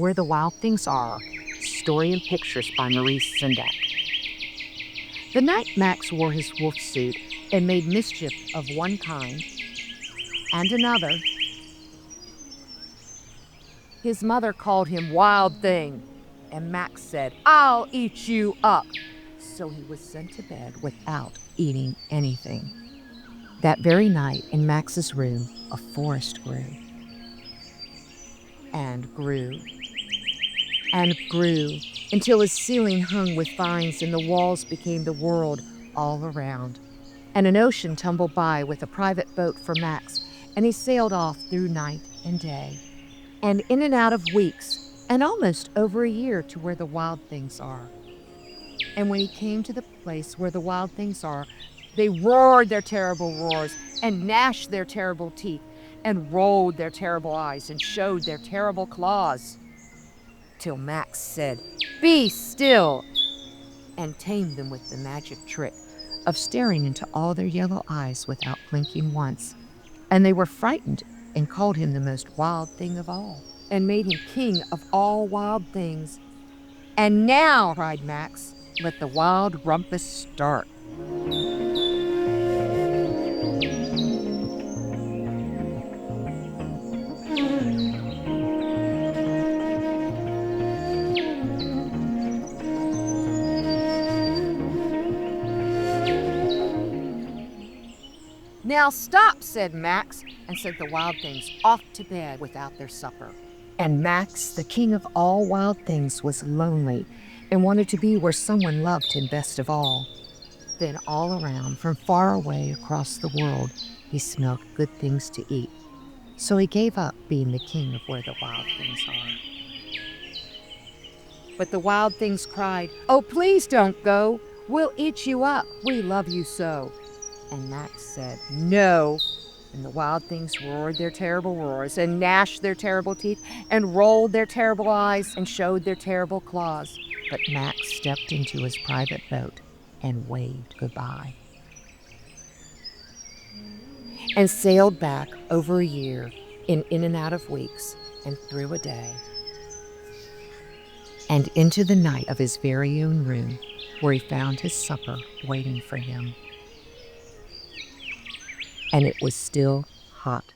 Where the Wild Things Are, Story and Pictures by Maurice Sendak. The night Max wore his wolf suit and made mischief of one kind and another, his mother called him Wild Thing, and Max said, "I'll eat you up." So he was sent to bed without eating anything. That very night in Max's room, a forest grew and grew and grew until his ceiling hung with vines and the walls became the world all around. And an ocean tumbled by with a private boat for Max, and he sailed off through night and day, and in and out of weeks, and almost over a year to where the wild things are. And when he came to the place where the wild things are, they roared their terrible roars and gnashed their terrible teeth and rolled their terrible eyes and showed their terrible claws, till Max said, "Be still," and tamed them with the magic trick of staring into all their yellow eyes without blinking once. And they were frightened and called him the most wild thing of all, and made him king of all wild things. "And now," cried Max, "let the wild rumpus start." "Now stop," said Max, and sent the wild things off to bed without their supper. And Max, the king of all wild things, was lonely and wanted to be where someone loved him best of all. Then all around, from far away across the world, he smelled good things to eat. So he gave up being the king of where the wild things are. But the wild things cried, "Oh, please don't go. We'll eat you up. We love you so." And Max said, "No." And the wild things roared their terrible roars and gnashed their terrible teeth and rolled their terrible eyes and showed their terrible claws. But Max stepped into his private boat and waved goodbye and sailed back over a year in and out of weeks and through a day and into the night of his very own room, where he found his supper waiting for him. And it was still hot.